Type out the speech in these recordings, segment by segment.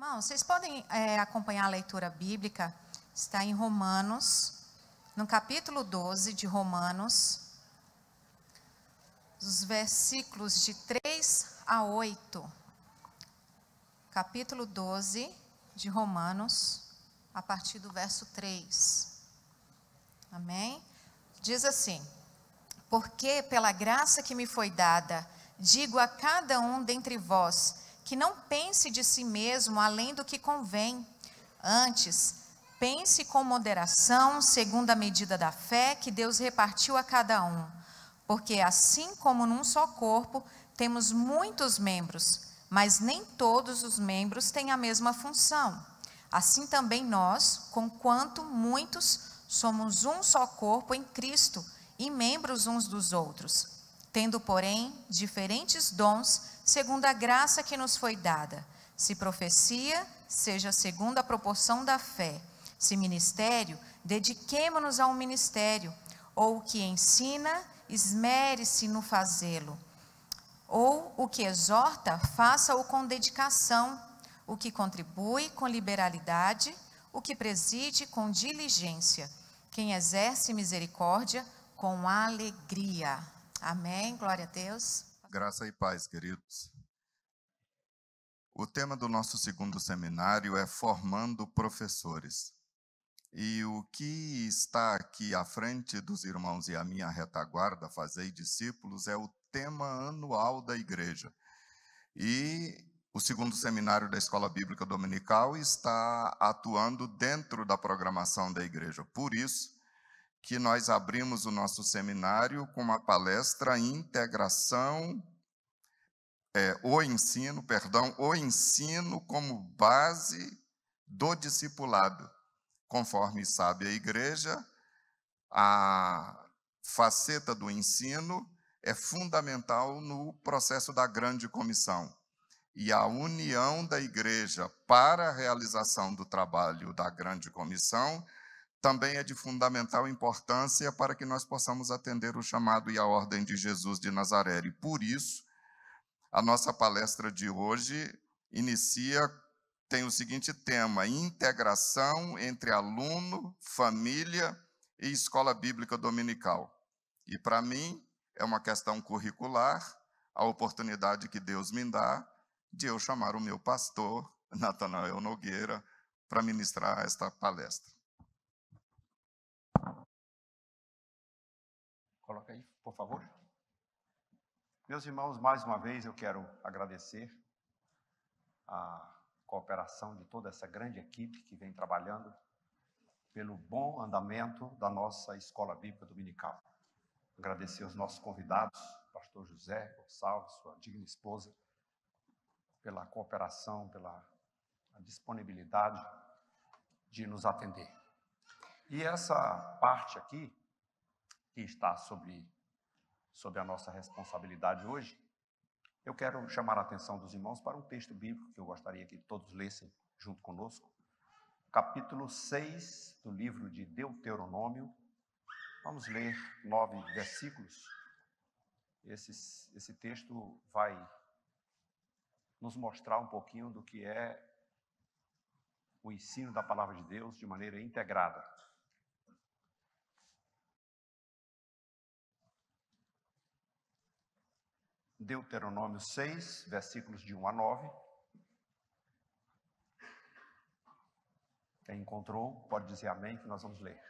Irmãos, vocês podem acompanhar a leitura bíblica, está em Romanos, no capítulo 12 de Romanos, os versículos de 3 a 8. Capítulo 12 de Romanos, a partir do verso 3. Amém? Diz assim: porque pela graça que me foi dada, digo a cada um dentre vós, que não pense de si mesmo além do que convém. Antes, pense com moderação, segundo a medida da fé que Deus repartiu a cada um. Porque assim como num só corpo, temos muitos membros, mas nem todos os membros têm a mesma função. Assim também nós, conquanto muitos, somos um só corpo em Cristo e membros uns dos outros, tendo, porém, diferentes dons, segundo a graça que nos foi dada. Se profecia, seja segundo a proporção da fé. Se ministério, dediquemo-nos ao ministério. Ou o que ensina, esmere-se no fazê-lo. Ou o que exorta, faça-o com dedicação. O que contribui, com liberalidade. O que preside, com diligência. Quem exerce misericórdia, com alegria. Amém, glória a Deus. Graça e paz, queridos. O tema do nosso segundo seminário é Formando Professores. E o que está aqui à frente dos irmãos e a minha retaguarda, Fazei Discípulos, é o tema anual da igreja. E o segundo seminário da Escola Bíblica Dominical está atuando dentro da programação da igreja. Por isso que nós abrimos o nosso seminário com uma palestra Integração, o ensino como base do discipulado. Conforme sabe a igreja, a faceta do ensino é fundamental no processo da grande comissão. E a união da igreja para a realização do trabalho da grande comissão também é de fundamental importância para que nós possamos atender o chamado e a ordem de Jesus de Nazaré. E por isso, a nossa palestra de hoje tem o seguinte tema: integração entre aluno, família e escola bíblica dominical. E para mim é uma questão curricular, a oportunidade que Deus me dá de eu chamar o meu pastor, Natanael Nogueira, para ministrar esta palestra. Coloca aí, por favor. Meus irmãos, mais uma vez eu quero agradecer a cooperação de toda essa grande equipe que vem trabalhando pelo bom andamento da nossa Escola Bíblica Dominical. Agradecer aos nossos convidados, pastor José Gonçalves, sua digna esposa, pela cooperação, pela disponibilidade de nos atender. E essa parte aqui, que está sobre a nossa responsabilidade hoje, eu quero chamar a atenção dos irmãos para um texto bíblico que eu gostaria que todos lessem junto conosco. Capítulo 6 do livro de Deuteronômio. Vamos ler 9 versículos. Esse texto vai nos mostrar um pouquinho do que é o ensino da palavra de Deus de maneira integrada. Deuteronômio 6, versículos de 1 a 9. Quem encontrou, pode dizer amém, que nós vamos ler.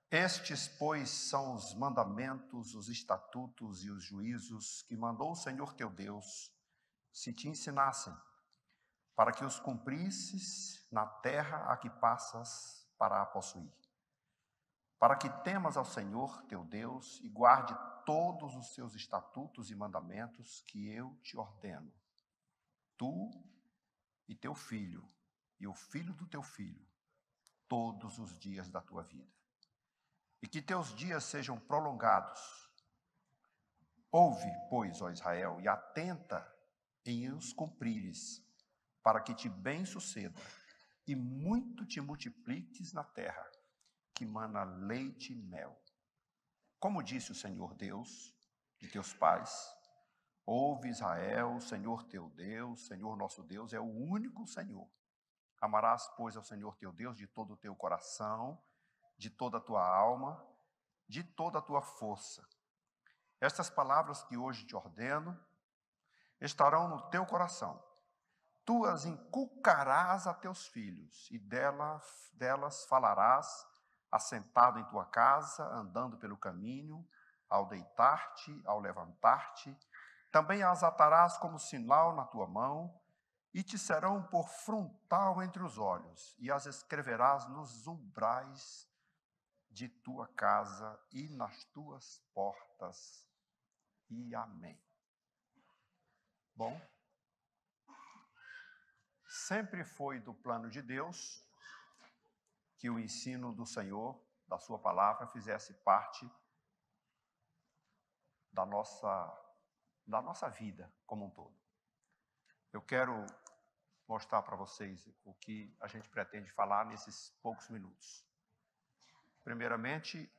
Estes, pois, são os mandamentos, os estatutos e os juízos que mandou o Senhor teu Deus, se te ensinassem, para que os cumprisses na terra a que passas para a possuir. Para que temas ao Senhor teu Deus e guarde todos os seus estatutos e mandamentos que eu te ordeno, tu e teu filho, e o filho do teu filho, todos os dias da tua vida. E que teus dias sejam prolongados. Ouve, pois, ó Israel, e atenta em os cumprires, para que te bem suceda, e muito te multipliques na terra, que mana leite e mel. Como disse o Senhor Deus de teus pais, Ouve, Israel, o Senhor teu Deus, Senhor nosso Deus, é o único Senhor. Amarás, pois, ao Senhor teu Deus de todo o teu coração, de toda a tua alma, de toda a tua força. Estas palavras que hoje te ordeno estarão no teu coração. Tu as inculcarás a teus filhos, e delas falarás, assentado em tua casa, andando pelo caminho, ao deitar-te, ao levantar-te. Também as atarás como sinal na tua mão, e te serão por frontal entre os olhos, e as escreverás nos umbrais de tua casa e nas tuas portas. E amém. Bom, sempre foi do plano de Deus que o ensino do Senhor, da sua palavra, fizesse parte da nossa vida como um todo. Eu quero mostrar para vocês o que a gente pretende falar nesses poucos minutos. Primeiramente,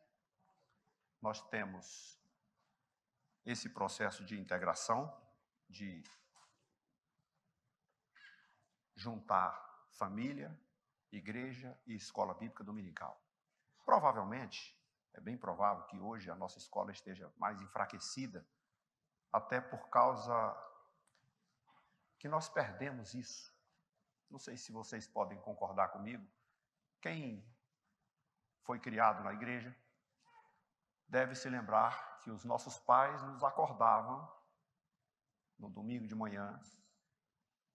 nós temos esse processo de integração, de juntar família, igreja e escola bíblica dominical. Provavelmente, é bem provável que hoje a nossa escola esteja mais enfraquecida, até por causa que nós perdemos isso. Não sei se vocês podem concordar comigo. Quem foi criado na igreja deve se lembrar que os nossos pais nos acordavam no domingo de manhã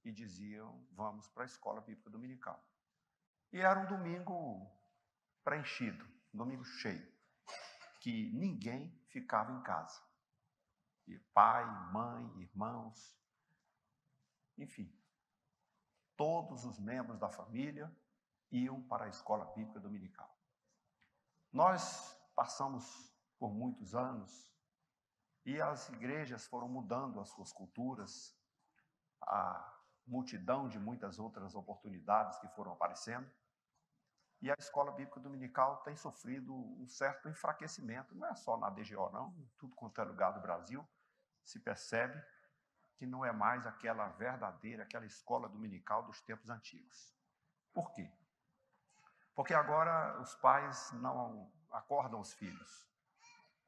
e diziam, vamos para a escola bíblica dominical. E era um domingo preenchido, um domingo cheio, que ninguém ficava em casa. E pai, mãe, irmãos, enfim, todos os membros da família iam para a escola bíblica dominical. Nós passamos por muitos anos e as igrejas foram mudando as suas culturas, a multidão de muitas outras oportunidades que foram aparecendo, e a escola bíblica dominical tem sofrido um certo enfraquecimento, não é só na DGO não, em tudo quanto é lugar do Brasil, se percebe que não é mais aquela verdadeira, aquela escola dominical dos tempos antigos. Por quê? Porque agora os pais não acordam os filhos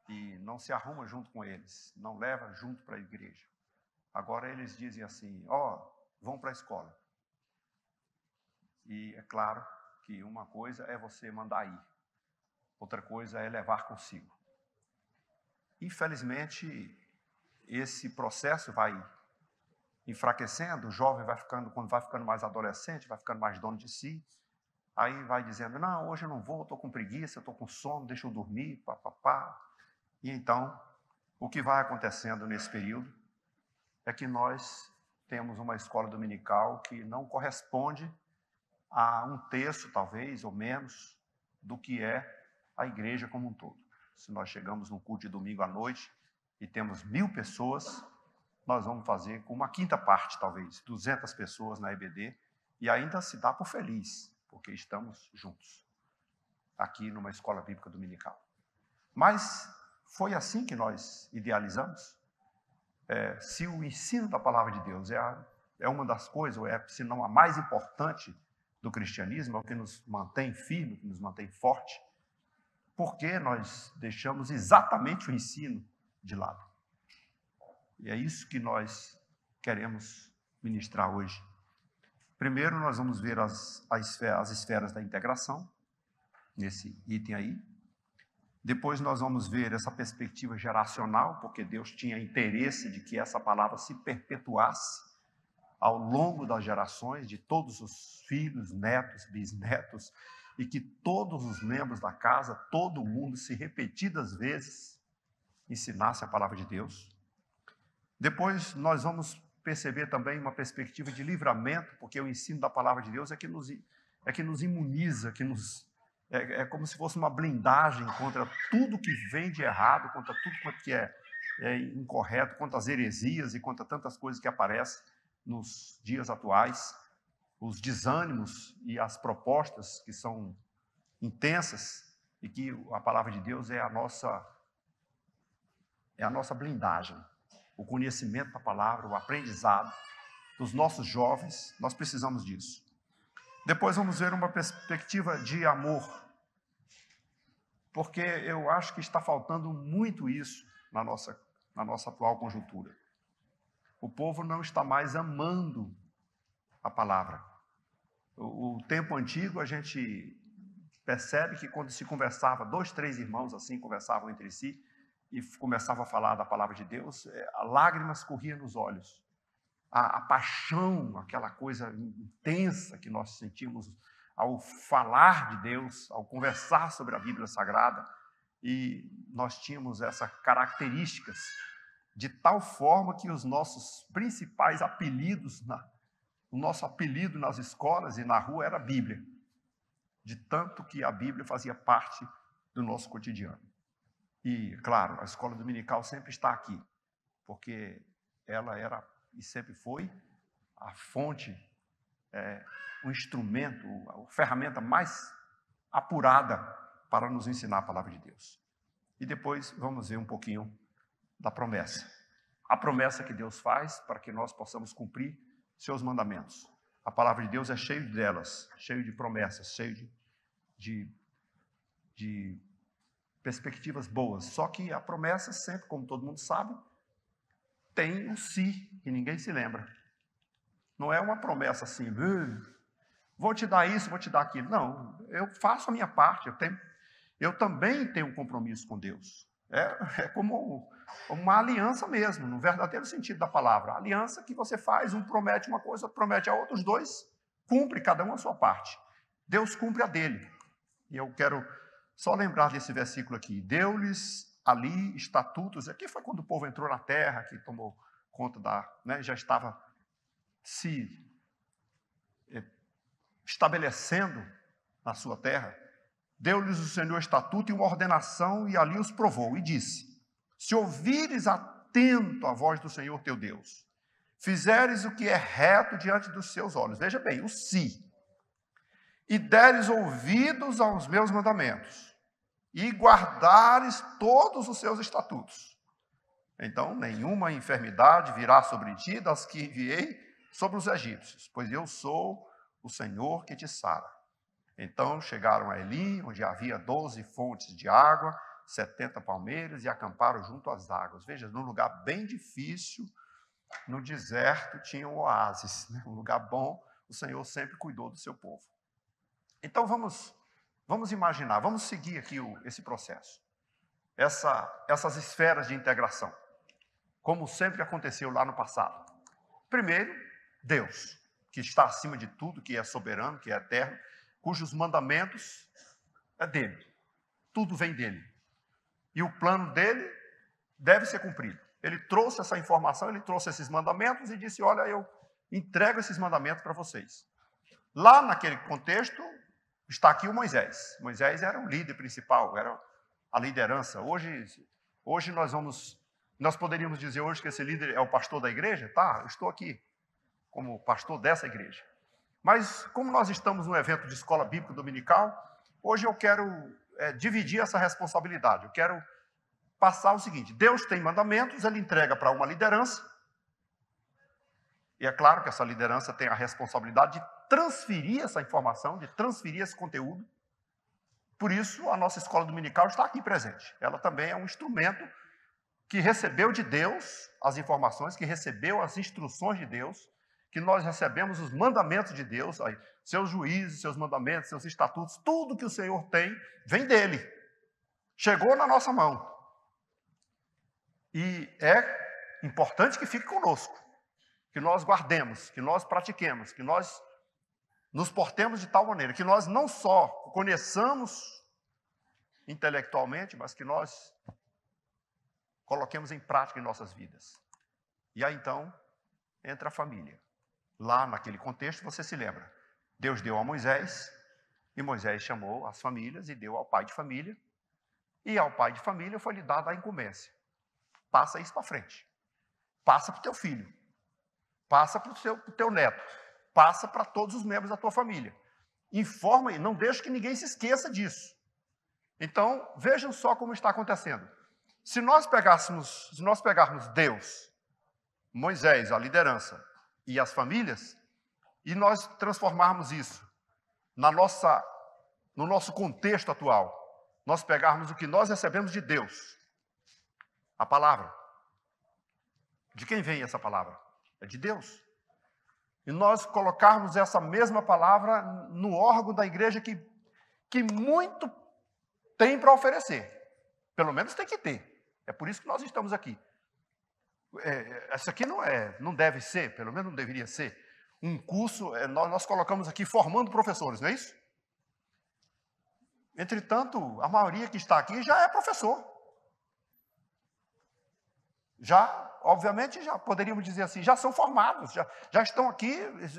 e não se arrumam junto com eles, não levam junto para a igreja. Agora eles dizem assim, vão para a escola. E é claro que uma coisa é você mandar ir, outra coisa é levar consigo. Infelizmente, esse processo vai enfraquecendo, o jovem vai ficando, quando vai ficando mais adolescente, vai ficando mais dono de si, aí vai dizendo, não, hoje eu não vou, estou com preguiça, estou com sono, deixa eu dormir, papapá. E então, o que vai acontecendo nesse período é que nós temos uma escola dominical que não corresponde a um terço, talvez, ou menos, do que é a igreja como um todo. Se nós chegamos no culto de domingo à noite e temos 1000 pessoas, nós vamos fazer com uma quinta parte, talvez, 200 pessoas na EBD, e ainda se dá por feliz, porque estamos juntos, aqui numa escola bíblica dominical. Mas foi assim que nós idealizamos? Se o ensino da palavra de Deus é uma das coisas, ou se não a mais importante do cristianismo, é o que nos mantém firme, que nos mantém forte, por que nós deixamos exatamente o ensino de lado? E é isso que nós queremos ministrar hoje. Primeiro, nós vamos ver as esferas da integração, nesse item aí. Depois, nós vamos ver essa perspectiva geracional, porque Deus tinha interesse de que essa palavra se perpetuasse ao longo das gerações, de todos os filhos, netos, bisnetos, e que todos os membros da casa, todo mundo, se repetidas vezes, ensinasse a palavra de Deus. Depois, nós vamos perceber também uma perspectiva de livramento, porque o ensino da palavra de Deus é que nos imuniza, é como se fosse uma blindagem contra tudo que vem de errado, contra tudo que é incorreto, contra as heresias e contra tantas coisas que aparecem nos dias atuais, os desânimos e as propostas que são intensas, e que a palavra de Deus é a nossa blindagem. o conhecimento da palavra, o aprendizado dos nossos jovens. Nós precisamos disso. Depois vamos ver uma perspectiva de amor, porque eu acho que está faltando muito isso na nossa atual conjuntura. O povo não está mais amando a palavra. O tempo antigo, a gente percebe que quando se conversava, 2, 3 irmãos assim conversavam entre si e começavam a falar da palavra de Deus, lágrimas corriam nos olhos. A paixão, aquela coisa intensa que nós sentimos ao falar de Deus, ao conversar sobre a Bíblia Sagrada, e nós tínhamos essas características de tal forma que os nossos principais apelidos, o nosso apelido nas escolas e na rua era Bíblia, de tanto que a Bíblia fazia parte do nosso cotidiano. E, claro, a escola dominical sempre está aqui, porque ela era e sempre foi a fonte, o instrumento, a ferramenta mais apurada para nos ensinar a palavra de Deus. E depois vamos ver um pouquinho da promessa. A promessa que Deus faz para que nós possamos cumprir seus mandamentos. A palavra de Deus é cheia delas, cheio de promessas, cheio de perspectivas boas. Só que a promessa sempre, como todo mundo sabe, tem um se, que ninguém se lembra. Não é uma promessa assim, vou te dar isso, vou te dar aquilo. Não, eu faço a minha parte, eu também tenho um compromisso com Deus. É como uma aliança mesmo, no verdadeiro sentido da palavra. A aliança que você faz, um promete uma coisa, outro promete a outra, os dois cumprem cada um a sua parte. Deus cumpre a dele. E eu quero só lembrar desse versículo aqui. Deu-lhes ali estatutos. Aqui foi quando o povo entrou na terra, que tomou conta já estava se estabelecendo na sua terra. Deu-lhes o Senhor estatuto e uma ordenação, e ali os provou, e disse: se ouvires atento a voz do Senhor teu Deus, fizeres o que é reto diante dos seus olhos, veja bem, o se, e deres ouvidos aos meus mandamentos, e guardares todos os seus estatutos, então nenhuma enfermidade virá sobre ti das que enviei sobre os egípcios, pois eu sou o Senhor que te sara. Então chegaram a Elim, onde havia 12 fontes de água, 70 palmeiras, e acamparam junto às águas. Veja, num lugar bem difícil, no deserto, tinha um oásis, né? Um lugar bom, o Senhor sempre cuidou do seu povo. Então vamos imaginar, vamos seguir aqui esse processo, essas esferas de integração, como sempre aconteceu lá no passado. Primeiro, Deus, que está acima de tudo, que é soberano, que é eterno, cujos mandamentos é dele, tudo vem dele. E o plano dele deve ser cumprido. Ele trouxe essa informação, ele trouxe esses mandamentos e disse: olha, eu entrego esses mandamentos para vocês. Lá naquele contexto, está aqui o Moisés. Moisés era o líder principal, era a liderança. Hoje nós poderíamos dizer hoje que esse líder é o pastor da igreja? Tá, eu estou aqui como pastor dessa igreja. Mas como nós estamos num evento de escola bíblica dominical, hoje eu quero dividir essa responsabilidade. Eu quero passar o seguinte: Deus tem mandamentos, ele entrega para uma liderança, e é claro que essa liderança tem a responsabilidade de transferir essa informação, de transferir esse conteúdo. Por isso, a nossa escola dominical está aqui presente. Ela também é um instrumento que recebeu de Deus as informações, que recebeu as instruções de Deus, que nós recebemos os mandamentos de Deus, seus juízes, seus mandamentos, seus estatutos, tudo que o Senhor tem, vem dele. Chegou na nossa mão. E é importante que fique conosco, que nós guardemos, que nós pratiquemos, que nós nos portemos de tal maneira, que nós não só conheçamos intelectualmente, mas que nós coloquemos em prática em nossas vidas. E aí então entra a família. Lá naquele contexto, você se lembra, Deus deu a Moisés, e Moisés chamou as famílias e deu ao pai de família, e ao pai de família foi-lhe dada a incumbência. Passa isso para frente. Passa para o teu filho. Passa para o teu neto. Passa para todos os membros da tua família. Informa e não deixe que ninguém se esqueça disso. Então, vejam só como está acontecendo. Se nós pegarmos Deus Moisés, a liderança, e as famílias, e nós transformarmos isso no nosso contexto atual. Nós pegarmos o que nós recebemos de Deus, a palavra. De quem vem essa palavra? É de Deus. E nós colocarmos essa mesma palavra no órgão da igreja que muito tem para oferecer. Pelo menos tem que ter. É por isso que nós estamos aqui. Essa aqui não deve ser, pelo menos não deveria ser, um curso, nós colocamos aqui formando professores, não é isso? Entretanto, a maioria que está aqui já é professor. Já, obviamente, já poderíamos dizer assim, já são formados, já estão aqui,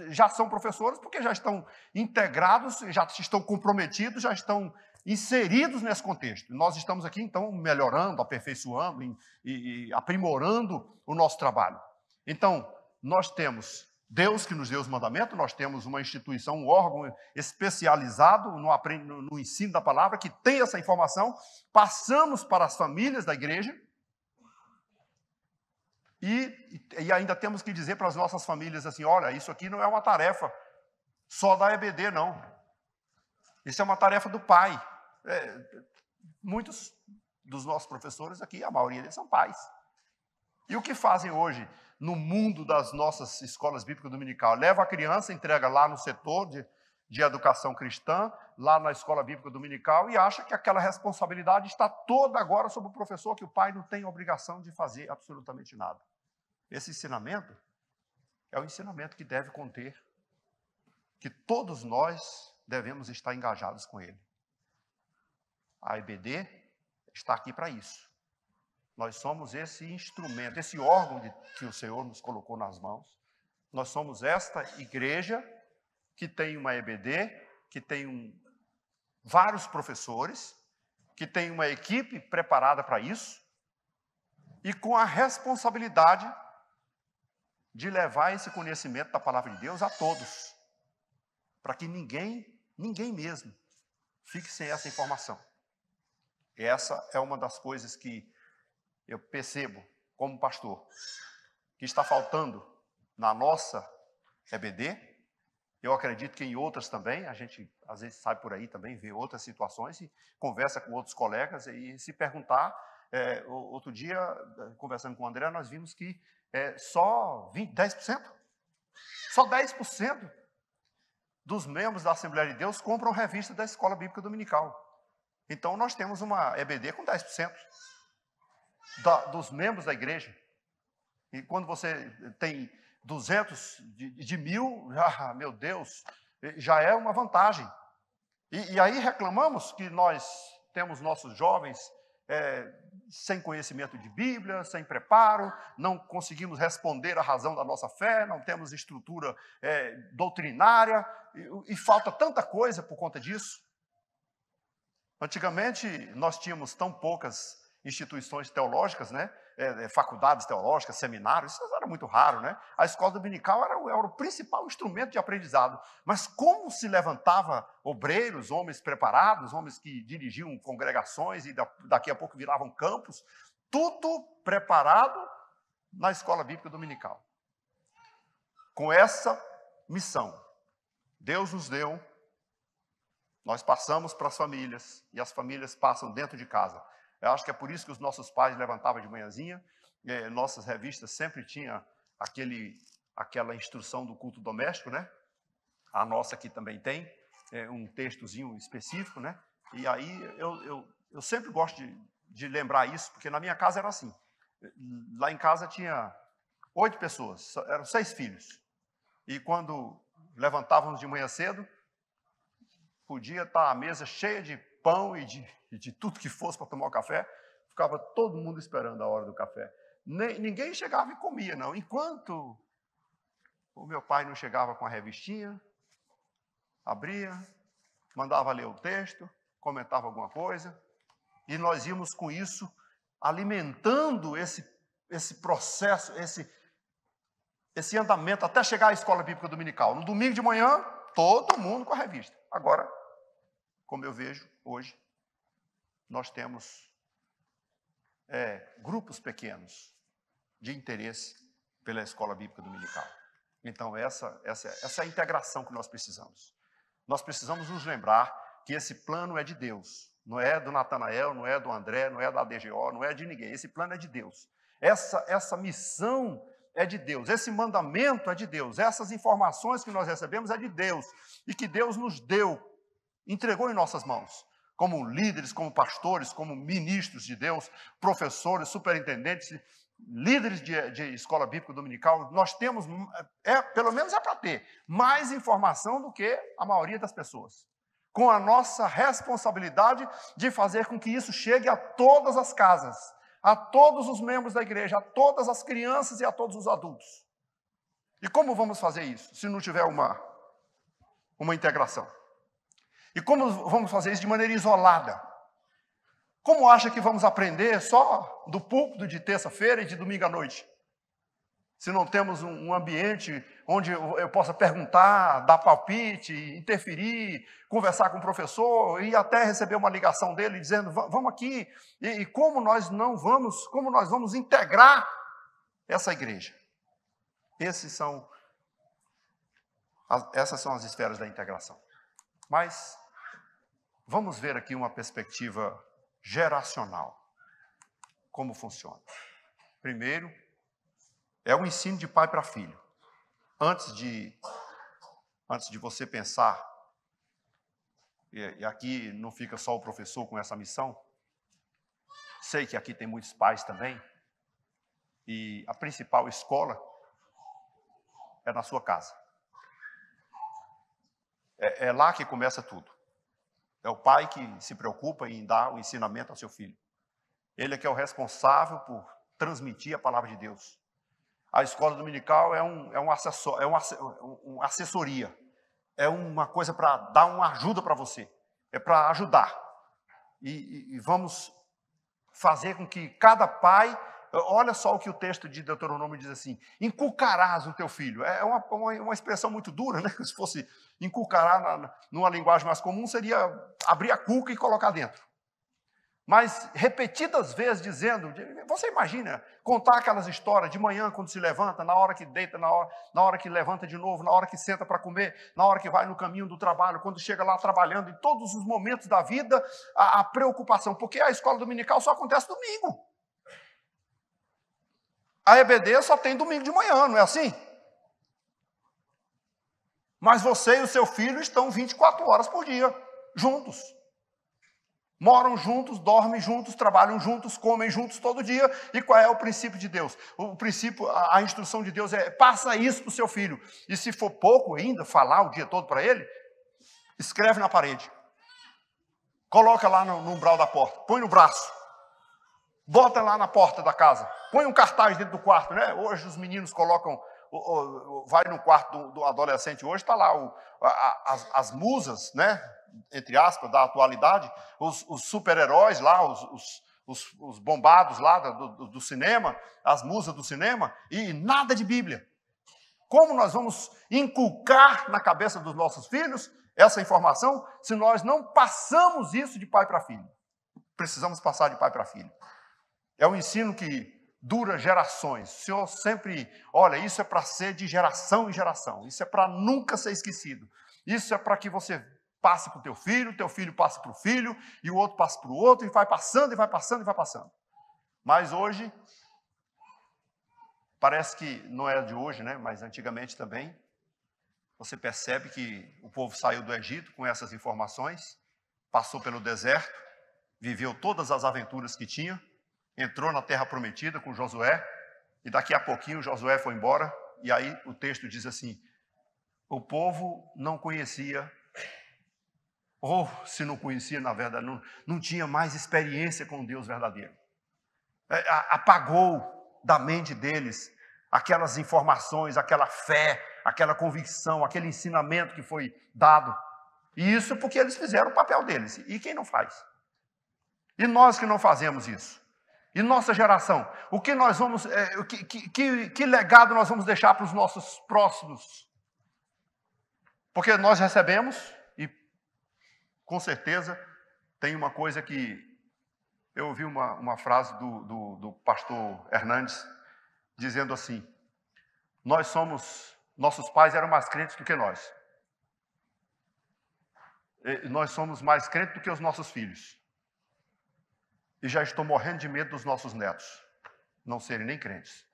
já são professores, porque já estão integrados, já estão comprometidos, já estão inseridos nesse contexto. Nós estamos aqui, então, melhorando, aperfeiçoando e aprimorando o nosso trabalho. Então, nós temos Deus que nos deu os mandamentos, nós temos uma instituição, um órgão especializado no ensino da palavra, que tem essa informação, passamos para as famílias da igreja, e ainda temos que dizer para as nossas famílias assim, olha, isso aqui não é uma tarefa só da EBD, não. Isso é uma tarefa do pai. Muitos dos nossos professores aqui, a maioria deles são pais. E o que fazem hoje no mundo das nossas escolas bíblicas dominical? Leva a criança, entrega lá no setor de educação cristã, lá na escola bíblica dominical, e acha que aquela responsabilidade está toda agora sobre o professor, que o pai não tem obrigação de fazer absolutamente nada. Esse ensinamento é o ensinamento que deve conter, que todos nós devemos estar engajados com ele. A EBD está aqui para isso. Nós somos esse instrumento, esse órgão que o Senhor nos colocou nas mãos. Nós somos esta igreja que tem uma EBD, que tem vários professores, que tem uma equipe preparada para isso, e com a responsabilidade de levar esse conhecimento da palavra de Deus a todos, para que ninguém mesmo, fique sem essa informação. Essa é uma das coisas que eu percebo como pastor, que está faltando na nossa EBD. Eu acredito que em outras também, a gente às vezes sai por aí também, vê outras situações e conversa com outros colegas e se perguntar. Outro dia, conversando com o André, nós vimos que só 10%? Só 10% dos membros da Assembleia de Deus compram revista da Escola Bíblica Dominical. Então, nós temos uma EBD com 10% dos membros da igreja. E quando você tem 200 de 1.000, meu Deus, já é uma vantagem. E aí reclamamos que nós temos nossos jovens sem conhecimento de Bíblia, sem preparo, não conseguimos responder à razão da nossa fé, não temos estrutura doutrinária, e falta tanta coisa por conta disso. Antigamente, nós tínhamos tão poucas instituições teológicas, né? Faculdades teológicas, seminários, isso era muito raro, né? A escola dominical era o principal instrumento de aprendizado. Mas como se levantava obreiros, homens preparados, homens que dirigiam congregações e daqui a pouco viravam campos, tudo preparado na escola bíblica dominical. Com essa missão, Deus nos deu, nós passamos para as famílias, e as famílias passam dentro de casa. Eu acho que é por isso que os nossos pais levantavam de manhãzinha, nossas revistas sempre tinham aquela instrução do culto doméstico, né? A nossa aqui também tem, um textozinho específico, né? E aí eu sempre gosto de lembrar isso, porque na minha casa era assim. Lá em casa tinha 8 pessoas, eram 6 filhos. E quando levantávamos de manhã cedo, podia estar a mesa cheia de pão e de tudo que fosse para tomar o café, ficava todo mundo esperando a hora do café. Ninguém chegava e comia, não. Enquanto o meu pai não chegava com a revistinha, abria, mandava ler o texto, comentava alguma coisa, e nós íamos com isso alimentando esse processo, esse andamento até chegar à escola bíblica dominical. No domingo de manhã, todo mundo com a revista. Agora, como eu vejo hoje, nós temos grupos pequenos de interesse pela escola bíblica dominical. Então, essa é a integração que nós precisamos. Nós precisamos nos lembrar que esse plano é de Deus. Não é do Natanael, não é do André, não é da DGO, não é de ninguém. Esse plano é de Deus. Essa missão é de Deus. Esse mandamento é de Deus. Essas informações que nós recebemos é de Deus. E que Deus nos deu, entregou em nossas mãos. Como líderes, como pastores, como ministros de Deus, professores, superintendentes, líderes de escola bíblica dominical, nós temos, pelo menos é para ter, mais informação do que a maioria das pessoas. Com a nossa responsabilidade de fazer com que isso chegue a todas as casas, a todos os membros da igreja, a todas as crianças e a todos os adultos. E como vamos fazer isso, se não tiver uma integração? E como vamos fazer isso de maneira isolada? Como acha que vamos aprender só do púlpito de terça-feira e de domingo à noite? Se não temos um ambiente onde eu possa perguntar, dar palpite, interferir, conversar com o professor e até receber uma ligação dele dizendo, vamos aqui, e como nós vamos integrar essa igreja? Essas são as esferas da integração. Mas vamos ver aqui uma perspectiva geracional. Como funciona? Primeiro, é o ensino de pai para filho. Antes de você pensar, e aqui não fica só o professor com essa missão, sei que aqui tem muitos pais também, e a principal escola é na sua casa. É lá que começa tudo. É o pai que se preocupa em dar o ensinamento ao seu filho. Ele é que é o responsável por transmitir a palavra de Deus. A escola dominical é uma assessoria. É uma coisa para dar uma ajuda para você. É para ajudar. E vamos fazer com que cada pai... Olha só o que o texto de Deuteronômio diz assim, inculcarás o teu filho. É uma expressão muito dura, né? Se fosse inculcarar numa linguagem mais comum, seria abrir a cuca e colocar dentro. Mas repetidas vezes dizendo, você imagina, contar aquelas histórias de manhã quando se levanta, na hora que deita, na hora que levanta de novo, na hora que senta para comer, na hora que vai no caminho do trabalho, quando chega lá trabalhando, em todos os momentos da vida, a preocupação, porque a escola dominical só acontece domingo. A EBD só tem domingo de manhã, não é assim? Mas você e o seu filho estão 24 horas por dia, juntos. Moram juntos, dormem juntos, trabalham juntos, comem juntos todo dia. E qual é o princípio de Deus? O princípio, a instrução de Deus é, passa isso para o seu filho. E se for pouco ainda, falar o dia todo para ele, escreve na parede. Coloca lá no umbral da porta, põe no braço. Bota lá na porta da casa. Põe um cartaz dentro do quarto, né? Hoje os meninos colocam, vai no quarto do adolescente, hoje está lá as musas, né? Entre aspas, da atualidade, os super-heróis lá, os bombados lá do cinema, as musas do cinema, e nada de Bíblia. Como nós vamos inculcar na cabeça dos nossos filhos essa informação se nós não passamos isso de pai para filho? Precisamos passar de pai para filho. É um ensino que dura gerações. O Senhor sempre, olha, isso é para ser de geração em geração. Isso é para nunca ser esquecido. Isso é para que você passe para o teu filho passe para o filho, e o outro passe para o outro, e vai passando, e vai passando, e vai passando. Mas hoje, parece que não é de hoje, né? Mas antigamente também, você percebe que o povo saiu do Egito com essas informações, passou pelo deserto, viveu todas as aventuras que tinha, entrou na terra prometida com Josué, e daqui a pouquinho Josué foi embora, e aí o texto diz assim, o povo não conhecia, ou se não conhecia, na verdade, não tinha mais experiência com o Deus verdadeiro. Apagou da mente deles aquelas informações, aquela fé, aquela convicção, aquele ensinamento que foi dado. E isso porque eles fizeram o papel deles. E quem não faz? E nós que não fazemos isso? E nossa geração, o que nós vamos, que legado nós vamos deixar para os nossos próximos? Porque nós recebemos, e com certeza tem uma coisa que eu ouvi uma frase do pastor Hernandes dizendo assim, nossos pais eram mais crentes do que nós. Nós somos mais crentes do que os nossos filhos. E já estou morrendo de medo dos nossos netos não serem nem crentes.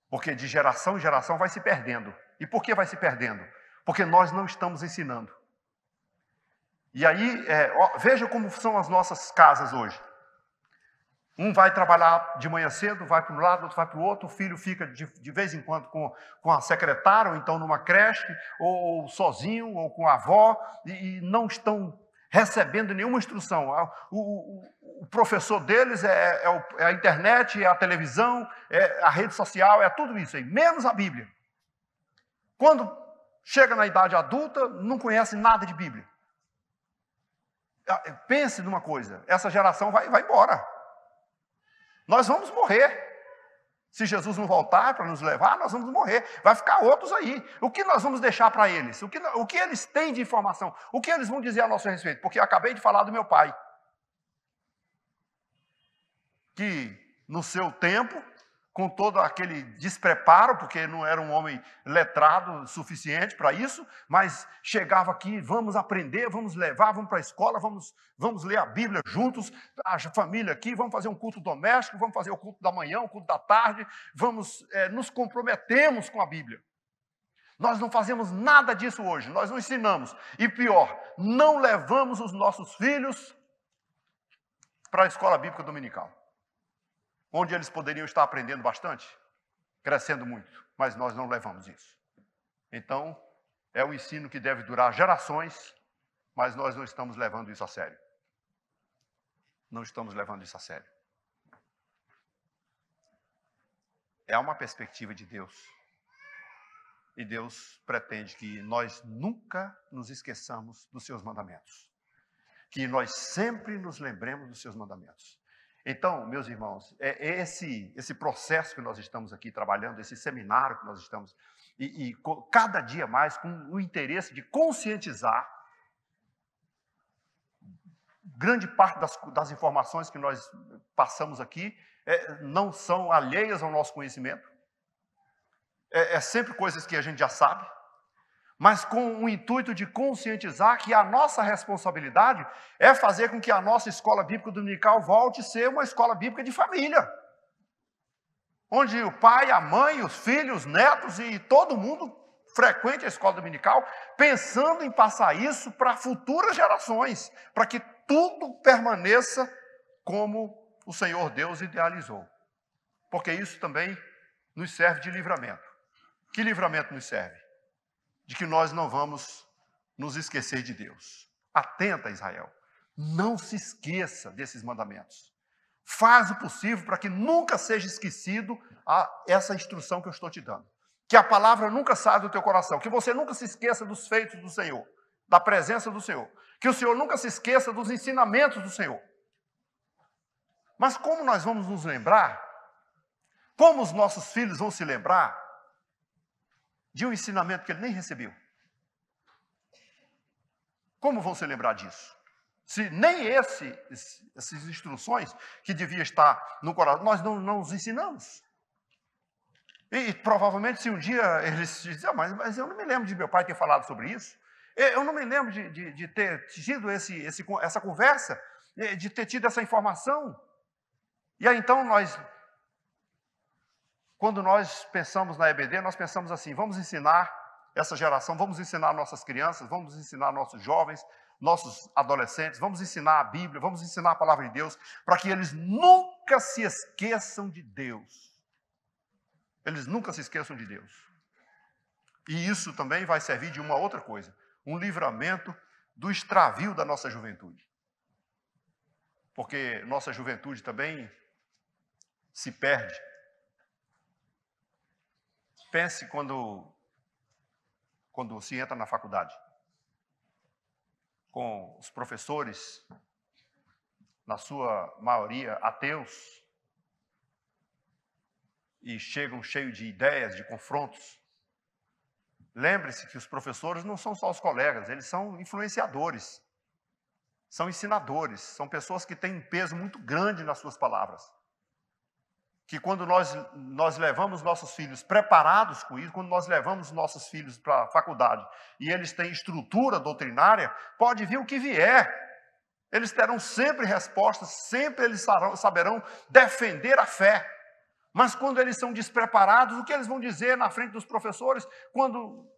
Porque de geração em geração vai se perdendo. E por que vai se perdendo? Porque nós não estamos ensinando. E aí, veja como são as nossas casas hoje. Um vai trabalhar de manhã cedo, vai para um lado, outro vai para o outro, o filho fica de vez em quando com a secretária, ou então numa creche, ou sozinho, ou com a avó, e não estão recebendo nenhuma instrução. O professor deles é a internet, é a televisão, é a rede social, é tudo isso aí, menos a Bíblia. Quando chega na idade adulta, não conhece nada de Bíblia. Pense numa coisa, essa geração vai embora. Nós vamos morrer. Se Jesus não voltar para nos levar, nós vamos morrer. Vai ficar outros aí. O que nós vamos deixar para eles? O que eles têm de informação? O que eles vão dizer a nosso respeito? Porque eu acabei de falar do meu pai, que no seu tempo, com todo aquele despreparo, porque não era um homem letrado suficiente para isso, mas chegava aqui, vamos aprender, vamos levar, vamos para a escola, vamos ler a Bíblia juntos, a família aqui, vamos fazer um culto doméstico, vamos fazer o culto da manhã, o culto da tarde, nos comprometemos com a Bíblia. Nós não fazemos nada disso hoje, nós não ensinamos. E pior, não levamos os nossos filhos para a escola bíblica dominical, onde eles poderiam estar aprendendo bastante, crescendo muito, mas nós não levamos isso. Então, é um ensino que deve durar gerações, mas nós não estamos levando isso a sério. Não estamos levando isso a sério. É uma perspectiva de Deus. E Deus pretende que nós nunca nos esqueçamos dos seus mandamentos. Que nós sempre nos lembremos dos seus mandamentos. Então, meus irmãos, é esse processo que nós estamos aqui trabalhando, esse seminário que nós estamos, e cada dia mais com o interesse de conscientizar. Grande parte das informações que nós passamos aqui não são alheias ao nosso conhecimento. É sempre coisas que a gente já sabe, mas com o intuito de conscientizar que a nossa responsabilidade é fazer com que a nossa escola bíblica dominical volte a ser uma escola bíblica de família, onde o pai, a mãe, os filhos, os netos e todo mundo frequente a escola dominical, pensando em passar isso para futuras gerações, para que tudo permaneça como o Senhor Deus idealizou. Porque isso também nos serve de livramento. Que livramento nos serve? De que nós não vamos nos esquecer de Deus. Atenta, Israel. Não se esqueça desses mandamentos. Faz o possível para que nunca seja esquecido essa instrução que eu estou te dando. Que a palavra nunca saia do teu coração. Que você nunca se esqueça dos feitos do Senhor, da presença do Senhor. Que o Senhor nunca se esqueça dos ensinamentos do Senhor. Mas como nós vamos nos lembrar? Como os nossos filhos vão se lembrar de um ensinamento que ele nem recebeu? Como vão se lembrar disso? Se nem essas instruções que devia estar no coração, nós não os ensinamos. E provavelmente se um dia eles dizem, mas eu não me lembro de meu pai ter falado sobre isso, eu não me lembro de ter tido essa conversa, de ter tido essa informação. E aí então quando nós pensamos na EBD, nós pensamos assim, vamos ensinar essa geração, vamos ensinar nossas crianças, vamos ensinar nossos jovens, nossos adolescentes, vamos ensinar a Bíblia, vamos ensinar a palavra de Deus, para que eles nunca se esqueçam de Deus. Eles nunca se esqueçam de Deus. E isso também vai servir de uma outra coisa, um livramento do extravio da nossa juventude. Porque nossa juventude também se perde. Pense quando se entra na faculdade, com os professores, na sua maioria ateus, e chegam cheios de ideias, de confrontos. Lembre-se que os professores não são só os colegas, eles são influenciadores, são ensinadores, são pessoas que têm um peso muito grande nas suas palavras. que quando nós levamos nossos filhos preparados com isso, quando nós levamos nossos filhos para a faculdade e eles têm estrutura doutrinária, pode vir o que vier. Eles terão sempre respostas, sempre eles saberão defender a fé. Mas quando eles são despreparados, o que eles vão dizer na frente dos professores quando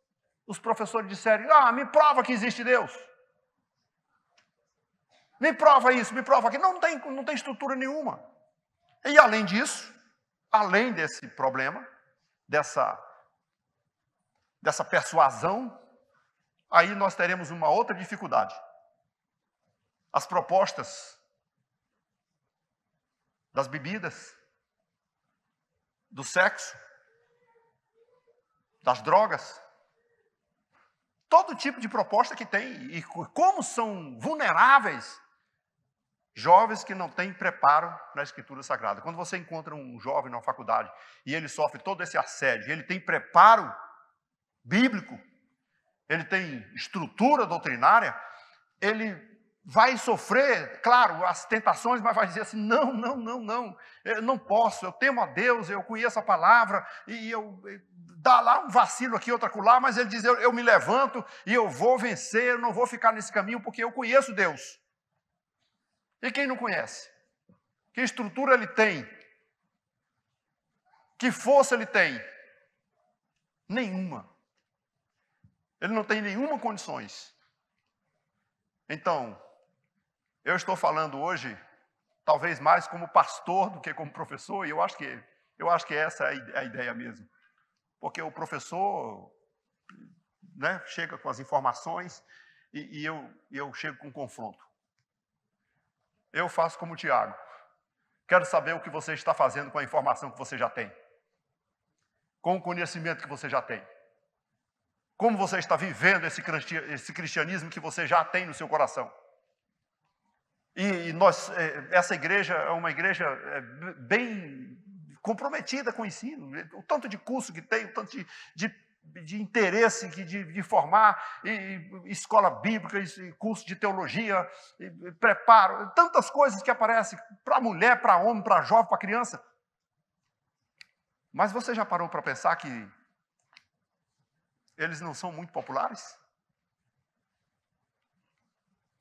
os professores disserem: me prova que existe Deus. Me prova isso, me prova aquilo. Não tem estrutura nenhuma. E além disso, além desse problema, dessa persuasão, aí nós teremos uma outra dificuldade. As propostas das bebidas, do sexo, das drogas, todo tipo de proposta que tem, e como são vulneráveis jovens que não têm preparo na Escritura Sagrada. Quando você encontra um jovem na faculdade e ele sofre todo esse assédio, ele tem preparo bíblico, ele tem estrutura doutrinária, ele vai sofrer, claro, as tentações, mas vai dizer assim: não, eu não posso, eu temo a Deus, eu conheço a palavra, e dá lá um vacilo aqui, outro acolá, mas ele diz: eu me levanto e eu vou vencer, eu não vou ficar nesse caminho, porque eu conheço Deus. E quem não conhece? Que estrutura ele tem? Que força ele tem? Nenhuma. Ele não tem nenhuma condições. Então, eu estou falando hoje, talvez mais como pastor do que como professor, e eu acho que essa é a ideia mesmo. Porque o professor, né, chega com as informações e eu chego com confronto. Eu faço como o Tiago. Quero saber o que você está fazendo com a informação que você já tem. Com o conhecimento que você já tem. Como você está vivendo esse cristianismo que você já tem no seu coração. E essa igreja é uma igreja bem comprometida com o ensino. O tanto de curso que tem, o tanto de interesse de formar, e escola bíblica, e curso de teologia, e preparo, tantas coisas que aparecem para mulher, para homem, para jovem, para criança. Mas você já parou para pensar que eles não são muito populares?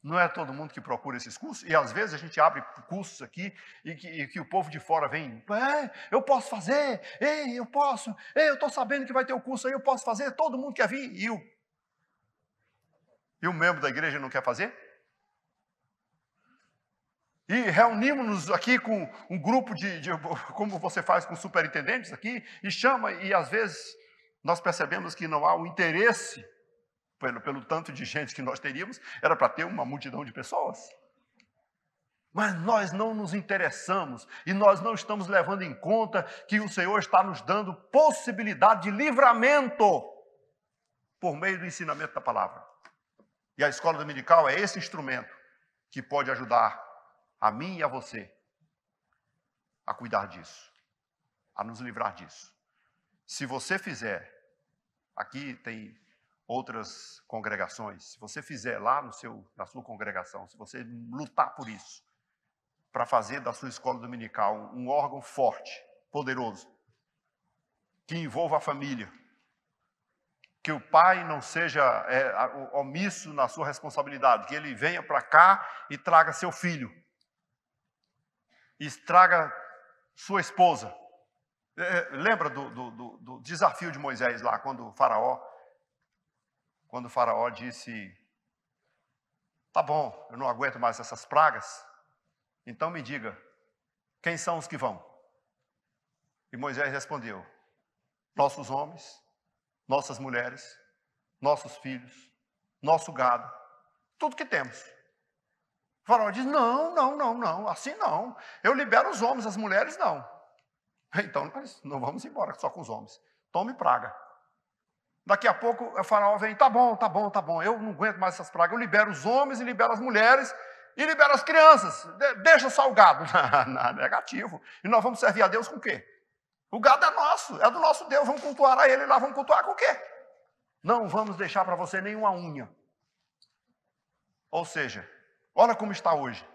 Não é todo mundo que procura esses cursos? E às vezes a gente abre cursos aqui e que o povo de fora vem: eu posso fazer, eu posso, eu estou sabendo que vai ter o curso aí, eu posso fazer, todo mundo quer vir. E o membro da igreja não quer fazer? E reunimos-nos aqui com um grupo como você faz com superintendentes aqui, e chama, e às vezes nós percebemos que não há o interesse. Pelo tanto de gente que nós teríamos, era para ter uma multidão de pessoas. Mas nós não nos interessamos e nós não estamos levando em conta que o Senhor está nos dando possibilidade de livramento por meio do ensinamento da palavra. E a escola dominical é esse instrumento que pode ajudar a mim e a você a cuidar disso, a nos livrar disso. Se você fizer, aqui tem outras congregações, se você fizer lá na sua congregação, se você lutar por isso, para fazer da sua escola dominical um órgão forte, poderoso, que envolva a família, que o pai não seja omisso na sua responsabilidade, que ele venha para cá e traga seu filho, e traga sua esposa. Lembra do desafio de Moisés lá, quando o faraó disse: tá bom, eu não aguento mais essas pragas, então me diga, quem são os que vão? E Moisés respondeu: nossos homens, nossas mulheres, nossos filhos, nosso gado, tudo que temos. O faraó diz: não, assim não, eu libero os homens, as mulheres não. Então nós não vamos embora só com os homens, tome praga. Daqui a pouco o faraó vem: tá bom, eu não aguento mais essas pragas, eu libero os homens e libero as mulheres e libero as crianças, deixa só o gado. Negativo. E nós vamos servir a Deus com o quê? O gado é nosso, é do nosso Deus, vamos cultuar a ele lá, vamos cultuar com o quê? Não vamos deixar para você nenhuma unha. Ou seja, olha como está hoje.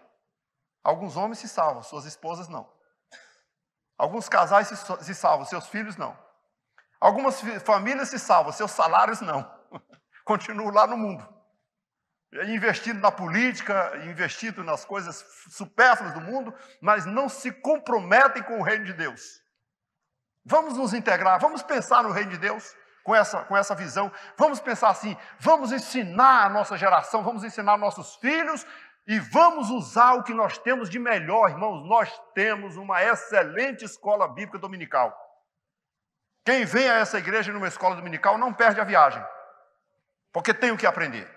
Alguns homens se salvam, suas esposas não. Alguns casais se salvam, seus filhos não. Algumas famílias se salvam, seus salários não. Continuam lá no mundo. Investindo na política, investindo nas coisas supérfluas do mundo, mas não se comprometem com o reino de Deus. Vamos nos integrar, vamos pensar no reino de Deus com essa visão. Vamos pensar assim, vamos ensinar a nossa geração, vamos ensinar nossos filhos e vamos usar o que nós temos de melhor, irmãos. Nós temos uma excelente escola bíblica dominical. Quem vem a essa igreja numa escola dominical não perde a viagem, porque tem o que aprender.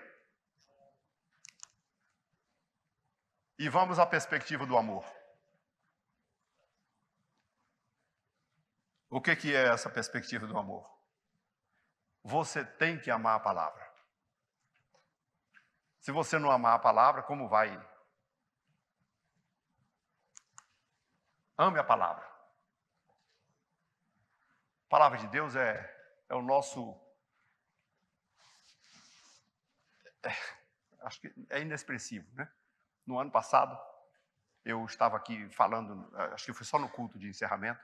E vamos à perspectiva do amor. O que é essa perspectiva do amor? Você tem que amar a palavra. Se você não amar a palavra, como vai? Ame a palavra. A palavra de Deus é o nosso... acho que é inexpressivo, né? No ano passado, eu estava aqui falando, acho que foi só no culto de encerramento,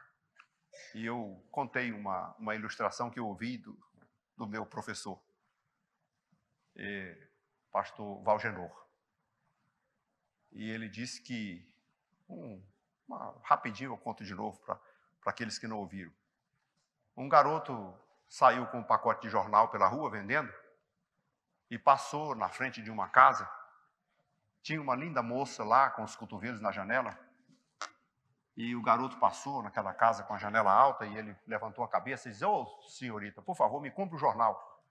e eu contei uma ilustração que eu ouvi do meu professor, pastor Valgenor. E ele disse que, rapidinho eu conto de novo para aqueles que não ouviram. Um garoto saiu com um pacote de jornal pela rua vendendo e passou na frente de uma casa. Tinha uma linda moça lá com os cotovelos na janela. E o garoto passou naquela casa com a janela alta e ele levantou a cabeça e disse: "Ô, senhorita, por favor, me compre o jornal."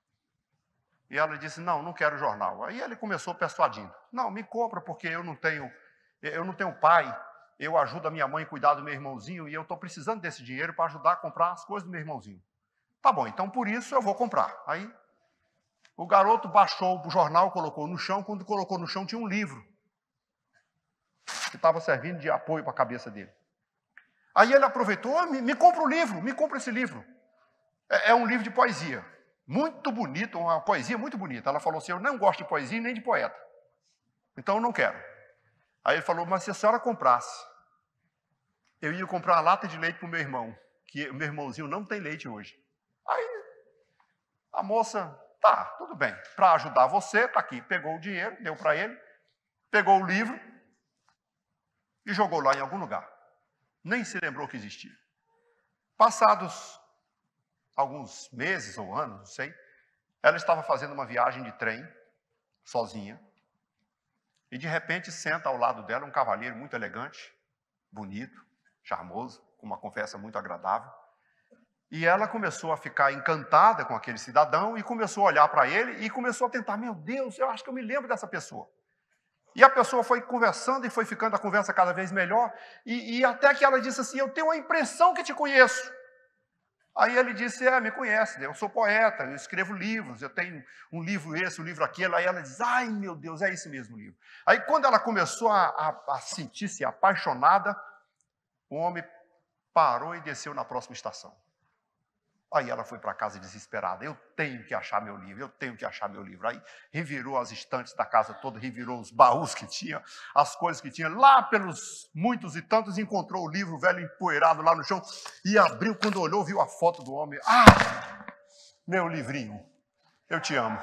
E ela disse: não quero jornal. Aí ele começou persuadindo: "Não, me compra porque eu não tenho pai, eu ajudo a minha mãe a cuidar do meu irmãozinho e eu estou precisando desse dinheiro para ajudar a comprar as coisas do meu irmãozinho." "Tá bom, então por isso eu vou comprar." Aí o garoto baixou o jornal, colocou no chão. Quando colocou no chão tinha um livro que estava servindo de apoio para a cabeça dele. Aí ele aproveitou: me compra o livro, me compra esse livro. É um livro de poesia, muito bonito, uma poesia muito bonita. Ela falou assim: "Eu não gosto de poesia nem de poeta, então eu não quero." Aí ele falou: "Mas se a senhora comprasse, eu ia comprar uma lata de leite para o meu irmão, que o meu irmãozinho não tem leite hoje." Aí a moça: "Tá, tudo bem, para ajudar você, tá aqui." Pegou o dinheiro, deu para ele, pegou o livro e jogou lá em algum lugar. Nem se lembrou que existia. Passados alguns meses ou anos, não sei, ela estava fazendo uma viagem de trem, sozinha, e de repente senta ao lado dela um cavalheiro muito elegante, bonito, charmoso, com uma conversa muito agradável. E ela começou a ficar encantada com aquele cidadão e começou a olhar para ele e começou a tentar: "Meu Deus, eu acho que eu me lembro dessa pessoa." E a pessoa foi conversando e foi ficando a conversa cada vez melhor, e até que ela disse assim: "Eu tenho a impressão que te conheço." Aí ele disse: "Me conhece, eu sou poeta, eu escrevo livros, eu tenho um livro esse, um livro aquele." Aí ela diz: "Ai, meu Deus, é esse mesmo livro." Aí quando ela começou a sentir-se apaixonada, o homem parou e desceu na próxima estação. Aí ela foi para casa desesperada: "Eu tenho que achar meu livro, eu tenho que achar meu livro." Aí revirou as estantes da casa toda, revirou os baús que tinha, as coisas que tinha. Lá pelos muitos e tantos, encontrou o livro velho empoeirado lá no chão e abriu. Quando olhou, viu a foto do homem. "Ah, meu livrinho, eu te amo."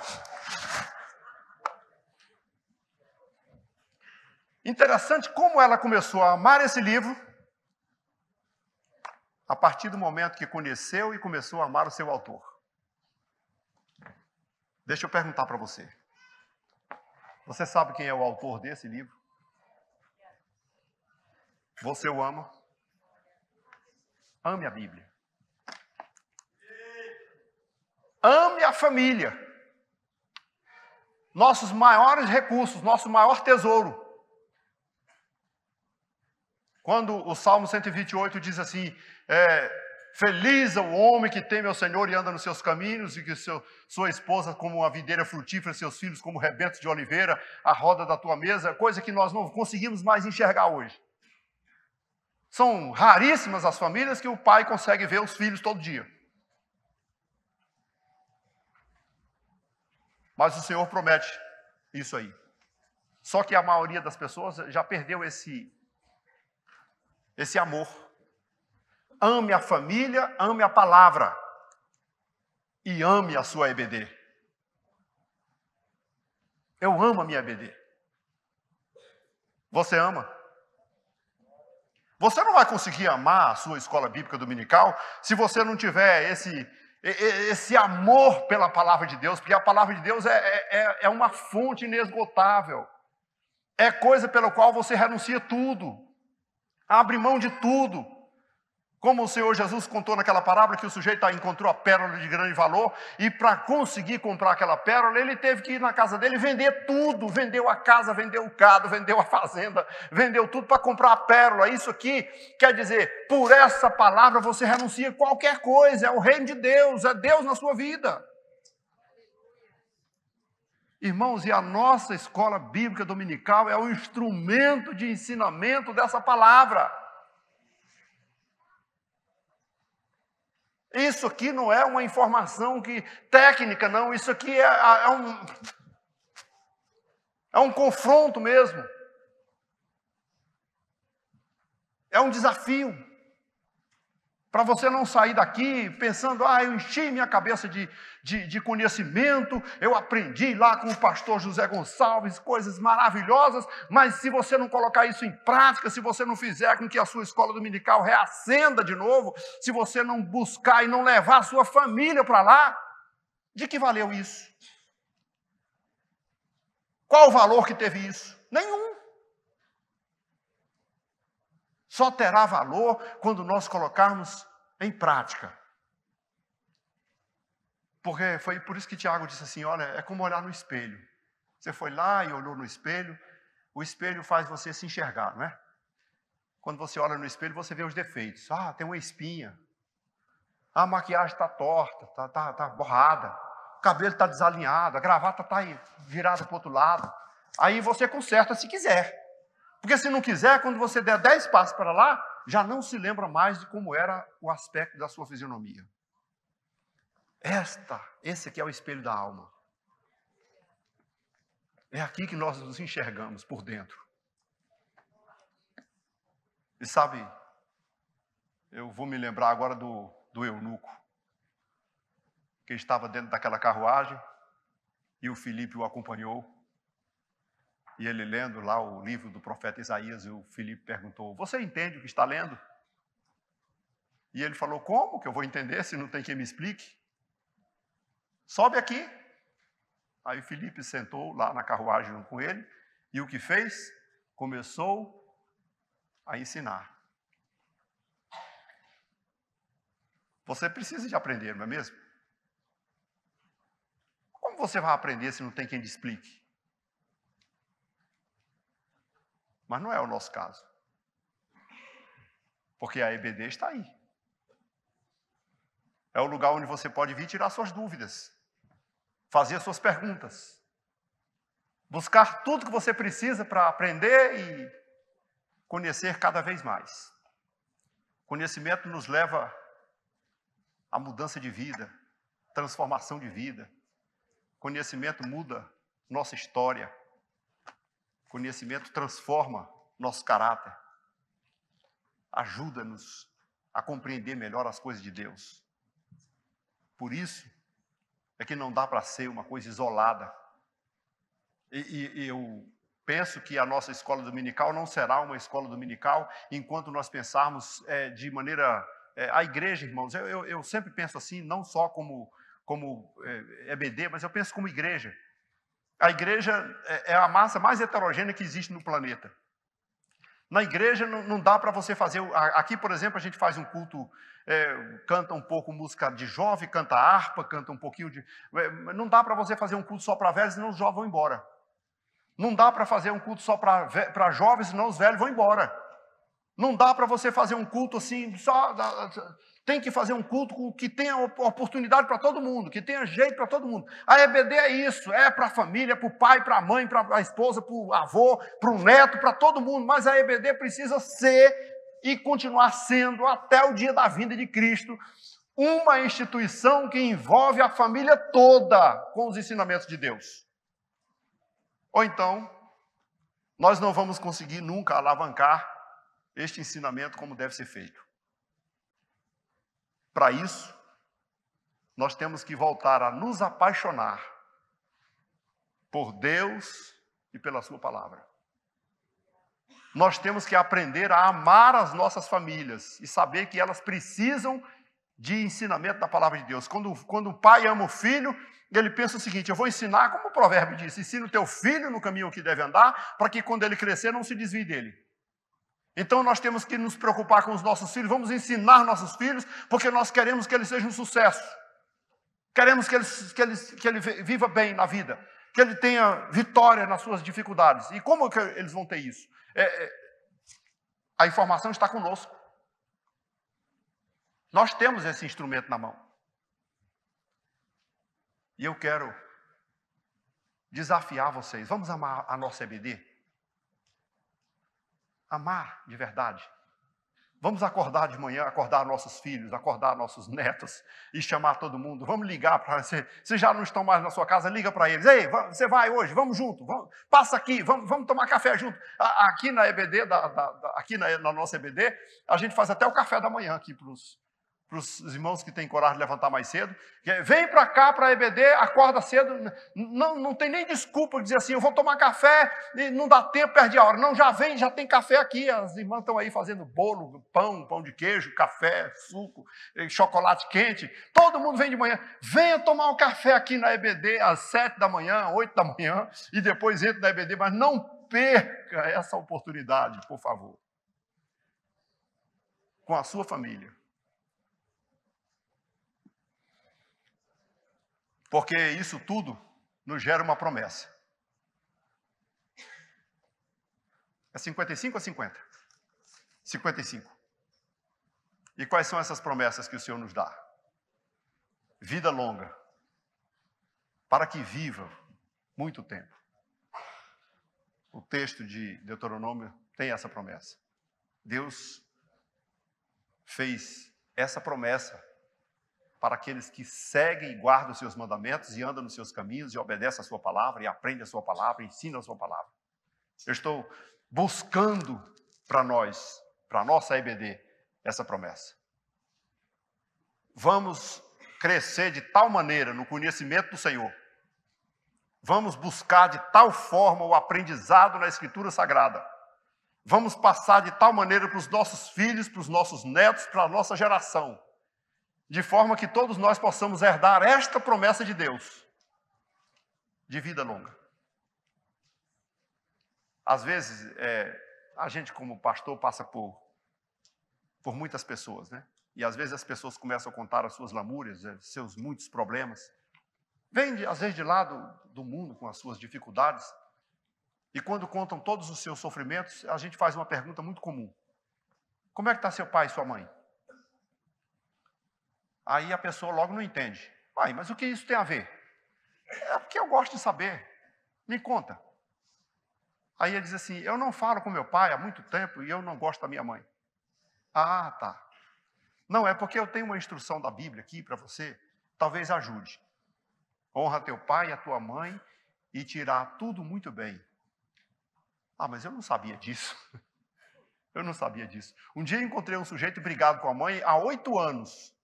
Interessante como ela começou a amar esse livro a partir do momento que conheceu e começou a amar o seu autor. Deixa eu perguntar para você. Você sabe quem é o autor desse livro? Você o ama? Ame a Bíblia. Ame a família. Nossos maiores recursos, nosso maior tesouro. Quando o Salmo 128 diz assim: "Feliz é o homem que teme ao Senhor e anda nos seus caminhos, e que sua esposa como uma videira frutífera, seus filhos como rebentos de oliveira, a roda da tua mesa", coisa que nós não conseguimos mais enxergar hoje. São raríssimas as famílias que o pai consegue ver os filhos todo dia. Mas o Senhor promete isso aí. Só que a maioria das pessoas já perdeu esse amor. ame a família, ame a palavra e ame a sua EBD. Eu amo a minha EBD. Você ama? Você não vai conseguir amar a sua escola bíblica dominical se você não tiver esse amor pela palavra de Deus, porque a palavra de Deus é uma fonte inesgotável. É coisa pela qual você renuncia tudo, abre mão de tudo. Como o Senhor Jesus contou naquela parábola que o sujeito encontrou a pérola de grande valor e para conseguir comprar aquela pérola, ele teve que ir na casa dele e vender tudo. Vendeu a casa, vendeu o gado, vendeu a fazenda, vendeu tudo para comprar a pérola. Isso aqui quer dizer, por essa palavra você renuncia qualquer coisa. É o reino de Deus, é Deus na sua vida. Irmãos, e a nossa escola bíblica dominical é o instrumento de ensinamento dessa palavra. Isso aqui não é uma informação técnica, não. Isso aqui é um confronto mesmo. É um desafio. Para você não sair daqui pensando, eu enchi minha cabeça de conhecimento, eu aprendi lá com o pastor José Gonçalves, coisas maravilhosas, mas se você não colocar isso em prática, se você não fizer com que a sua escola dominical reacenda de novo, se você não buscar e não levar a sua família para lá, de que valeu isso? Qual o valor que teve isso? Nenhum. Só terá valor quando nós colocarmos em prática. Porque foi por isso que Tiago disse assim, olha, é como olhar no espelho. Você foi lá e olhou no espelho, o espelho faz você se enxergar, não é? Quando você olha no espelho, você vê os defeitos. Tem uma espinha. A maquiagem está torta, está borrada. O cabelo está desalinhado, a gravata está virada para o outro lado. Aí você conserta se quiser. Porque se não quiser, quando você der 10 passos para lá, já não se lembra mais de como era o aspecto da sua fisionomia. Esse aqui é o espelho da alma. É aqui que nós nos enxergamos por dentro. E sabe, eu vou me lembrar agora do eunuco, que estava dentro daquela carruagem e o Filipe o acompanhou. E ele lendo lá o livro do profeta Isaías, e o Filipe perguntou, você entende o que está lendo? E ele falou, como que eu vou entender se não tem quem me explique? Sobe aqui. Aí o Filipe sentou lá na carruagem junto com ele, e o que fez? Começou a ensinar. Você precisa de aprender, não é mesmo? Como você vai aprender se não tem quem lhe explique? Mas não é o nosso caso. Porque a EBD está aí. É o lugar onde você pode vir tirar suas dúvidas, fazer suas perguntas, buscar tudo que você precisa para aprender e conhecer cada vez mais. Conhecimento nos leva à mudança de vida, transformação de vida. Conhecimento muda nossa história. Conhecimento transforma nosso caráter. Ajuda-nos a compreender melhor as coisas de Deus. Por isso é que não dá para ser uma coisa isolada. E eu penso que a nossa escola dominical não será uma escola dominical enquanto nós pensarmos de maneira... a igreja, irmãos, eu sempre penso assim, não só como EBD, mas eu penso como igreja. A igreja é a massa mais heterogênea que existe no planeta. Na igreja não dá para você fazer... Aqui, por exemplo, a gente faz um culto, canta um pouco música de jovem, canta harpa, canta um pouquinho de... Não dá para você fazer um culto só para velhos, senão os jovens vão embora. Não dá para fazer um culto só para jovens, senão os velhos vão embora. Não dá para você fazer um culto assim, tem que fazer um culto que tenha oportunidade para todo mundo, que tenha jeito para todo mundo. A EBD é isso, é para a família, para o pai, para a mãe, para a esposa, para o avô, para o neto, para todo mundo. Mas a EBD precisa ser e continuar sendo, até o dia da vinda de Cristo, uma instituição que envolve a família toda com os ensinamentos de Deus. Ou então, nós não vamos conseguir nunca alavancar este ensinamento como deve ser feito. para isso, nós temos que voltar a nos apaixonar por Deus e pela sua palavra. Nós temos que aprender a amar as nossas famílias e saber que elas precisam de ensinamento da palavra de Deus. Quando o pai ama o filho, ele pensa o seguinte: eu vou ensinar, como o provérbio diz, ensina o teu filho no caminho que deve andar, para que quando ele crescer não se desvie dele. Então nós temos que nos preocupar com os nossos filhos, vamos ensinar nossos filhos, porque nós queremos que eles sejam um sucesso. Queremos que ele viva bem na vida, que ele tenha vitória nas suas dificuldades. E como que eles vão ter isso? A informação está conosco. Nós temos esse instrumento na mão. E eu quero desafiar vocês. Vamos amar a nossa EBD? Amar de verdade. Vamos acordar de manhã, acordar nossos filhos, acordar nossos netos e chamar todo mundo. Vamos ligar para você. Se já não estão mais na sua casa, liga para eles. Ei, você vai hoje? Vamos junto. Passa aqui, vamos tomar café junto. Aqui na EBD, aqui na nossa EBD, a gente faz até o café da manhã aqui para os irmãos que têm coragem de levantar mais cedo. Vem para cá, para a EBD, acorda cedo. Não tem nem desculpa de dizer assim, eu vou tomar café e não dá tempo, perde a hora. Não, já vem, já tem café aqui. As irmãs estão aí fazendo bolo, pão de queijo, café, suco, chocolate quente. Todo mundo vem de manhã. Venha tomar um café aqui na EBD às 7 da manhã, 8 da manhã, e depois entra na EBD, mas não perca essa oportunidade, por favor. Com a sua família. Porque isso tudo nos gera uma promessa. É 55 ou 50? 55. E quais são essas promessas que o Senhor nos dá? Vida longa. Para que viva muito tempo. O texto de Deuteronômio tem essa promessa. Deus fez essa promessa para aqueles que seguem e guardam os seus mandamentos e andam nos seus caminhos e obedecem a sua palavra e aprendem a sua palavra e ensinam a sua palavra. Eu estou buscando para nós, para a nossa EBD, essa promessa. Vamos crescer de tal maneira no conhecimento do Senhor. Vamos buscar de tal forma o aprendizado na Escritura Sagrada. Vamos passar de tal maneira para os nossos filhos, para os nossos netos, para a nossa geração. De forma que todos nós possamos herdar esta promessa de Deus, de vida longa. Às vezes, a gente como pastor passa por muitas pessoas, né? E às vezes as pessoas começam a contar as suas lamúrias, seus muitos problemas. Vêm, às vezes, de lá do mundo com as suas dificuldades. E quando contam todos os seus sofrimentos, a gente faz uma pergunta muito comum. Como é que está seu pai e sua mãe? Aí a pessoa logo não entende. Pai, mas o que isso tem a ver? É porque eu gosto de saber. Me conta. Aí ele diz assim, eu não falo com meu pai há muito tempo e eu não gosto da minha mãe. Ah, tá. Não, é porque eu tenho uma instrução da Bíblia aqui para você, talvez ajude. Honra teu pai e a tua mãe e te irá tudo muito bem. Ah, mas eu não sabia disso. Eu não sabia disso. Um dia eu encontrei um sujeito brigado com a mãe há 8 anos.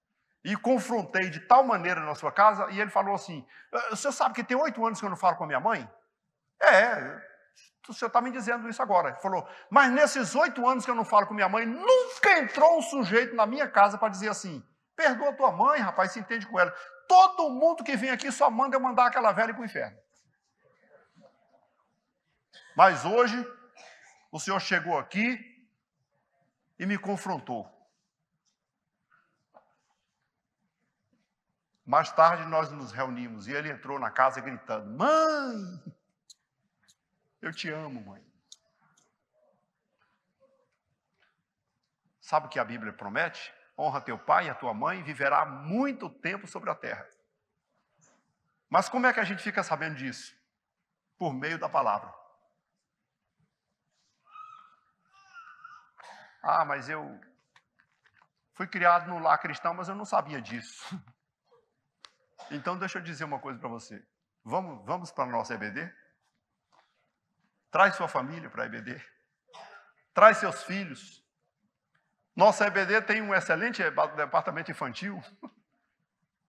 E confrontei de tal maneira na sua casa, e ele falou assim, o senhor sabe que tem 8 anos que eu não falo com a minha mãe? O senhor está me dizendo isso agora. Ele falou, mas nesses 8 anos que eu não falo com minha mãe, nunca entrou um sujeito na minha casa para dizer assim, perdoa tua mãe, rapaz, se entende com ela. Todo mundo que vem aqui só manda eu mandar aquela velha para o inferno. Mas hoje, o senhor chegou aqui e me confrontou. Mais tarde nós nos reunimos e ele entrou na casa gritando, mãe, eu te amo, mãe. Sabe o que a Bíblia promete? Honra teu pai e a tua mãe e viverá muito tempo sobre a terra. Mas como é que a gente fica sabendo disso? Por meio da palavra. Ah, mas eu fui criado num lar cristão, mas eu não sabia disso. Então, deixa eu dizer uma coisa para você. Vamos para a nossa EBD? Traz sua família para a EBD. Traz seus filhos. Nossa EBD tem um excelente departamento infantil,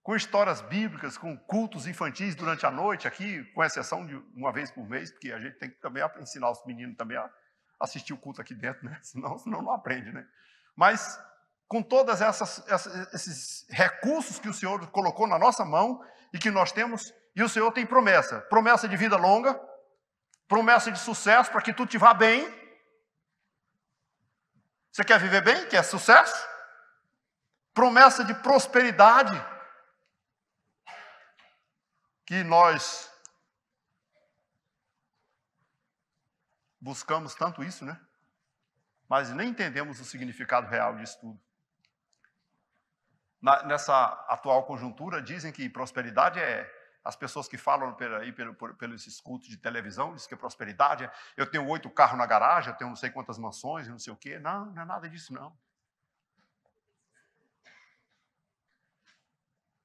com histórias bíblicas, com cultos infantis durante a noite aqui, com exceção de uma vez por mês, porque a gente tem que também ensinar os meninos também a assistir o culto aqui dentro, né? Senão não aprende, né? Mas com todos esses recursos que o Senhor colocou na nossa mão e que nós temos, e o Senhor tem promessa de vida longa, promessa de sucesso para que tudo te vá bem. Você quer viver bem? Quer sucesso? Promessa de prosperidade, que nós buscamos tanto isso, né? Mas nem entendemos o significado real disso tudo. Nessa atual conjuntura, dizem que prosperidade é... As pessoas que falam pelos cultos de televisão, dizem que prosperidade é... Eu tenho 8 carros na garagem, eu tenho não sei quantas mansões, não sei o quê. Não, não é nada disso, não.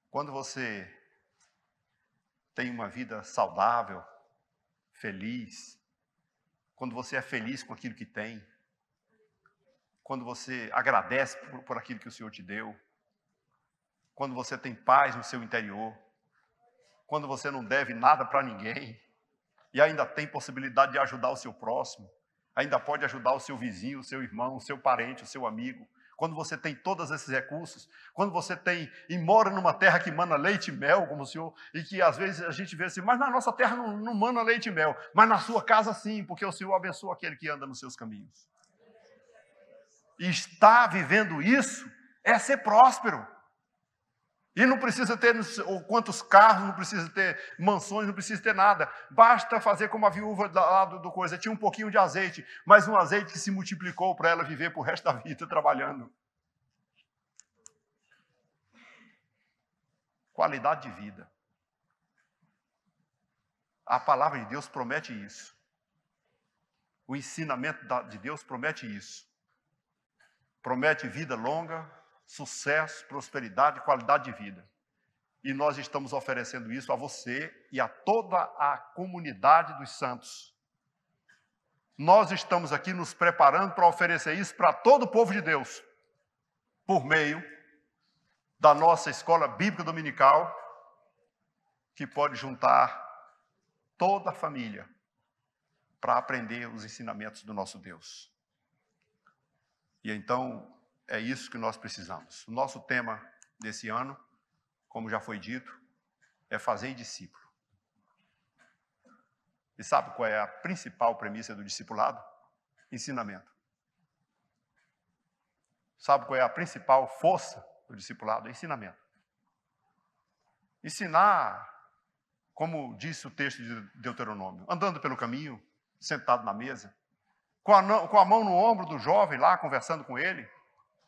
Quando você tem uma vida saudável, feliz, quando você é feliz com aquilo que tem, quando você agradece por aquilo que o Senhor te deu, quando você tem paz no seu interior, quando você não deve nada para ninguém e ainda tem possibilidade de ajudar o seu próximo, ainda pode ajudar o seu vizinho, o seu irmão, o seu parente, o seu amigo, quando você tem todos esses recursos, quando você tem e mora numa terra que mana leite e mel, como o Senhor, e que às vezes a gente vê assim, mas na nossa terra não mana leite e mel, mas na sua casa sim, porque o Senhor abençoa aquele que anda nos seus caminhos. E estar vivendo isso é ser próspero. E não precisa ter quantos carros, não precisa ter mansões, não precisa ter nada. Basta fazer como a viúva lá do coisa. Tinha um pouquinho de azeite, mas um azeite que se multiplicou para ela viver por resto da vida trabalhando. Qualidade de vida. A palavra de Deus promete isso. O ensinamento de Deus promete isso. Promete vida longa, sucesso, prosperidade, qualidade de vida. E nós estamos oferecendo isso a você e a toda a comunidade dos santos. Nós estamos aqui nos preparando para oferecer isso para todo o povo de Deus, por meio da nossa escola bíblica dominical, que pode juntar toda a família para aprender os ensinamentos do nosso Deus. E então, é isso que nós precisamos. O nosso tema desse ano, como já foi dito, é fazer discípulo. E sabe qual é a principal premissa do discipulado? Ensinamento. Sabe qual é a principal força do discipulado? Ensinamento. Ensinar, como disse o texto de Deuteronômio, andando pelo caminho, sentado na mesa, com a mão no ombro do jovem lá, conversando com ele,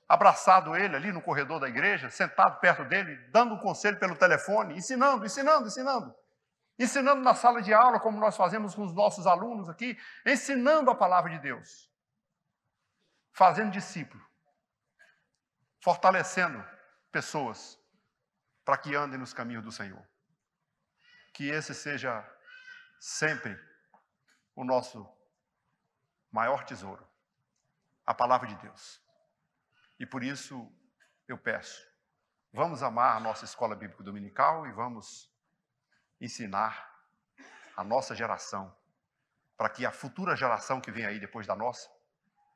abraçado ele ali no corredor da igreja, sentado perto dele, dando um conselho pelo telefone, ensinando na sala de aula, como nós fazemos com os nossos alunos aqui, ensinando a palavra de Deus, fazendo discípulo, fortalecendo pessoas para que andem nos caminhos do Senhor. Que esse seja sempre o nosso maior tesouro, a palavra de Deus. E por isso eu peço, vamos amar a nossa escola bíblica dominical e vamos ensinar a nossa geração, para que a futura geração que vem aí depois da nossa,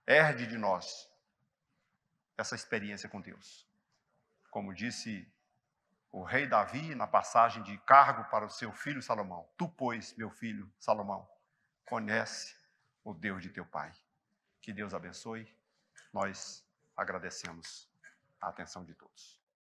herde de nós essa experiência com Deus. Como disse o rei Davi na passagem de cargo para o seu filho Salomão: tu, pois, meu filho Salomão, conhece o Deus de teu pai. Que Deus abençoe. Nós agradecemos a atenção de todos.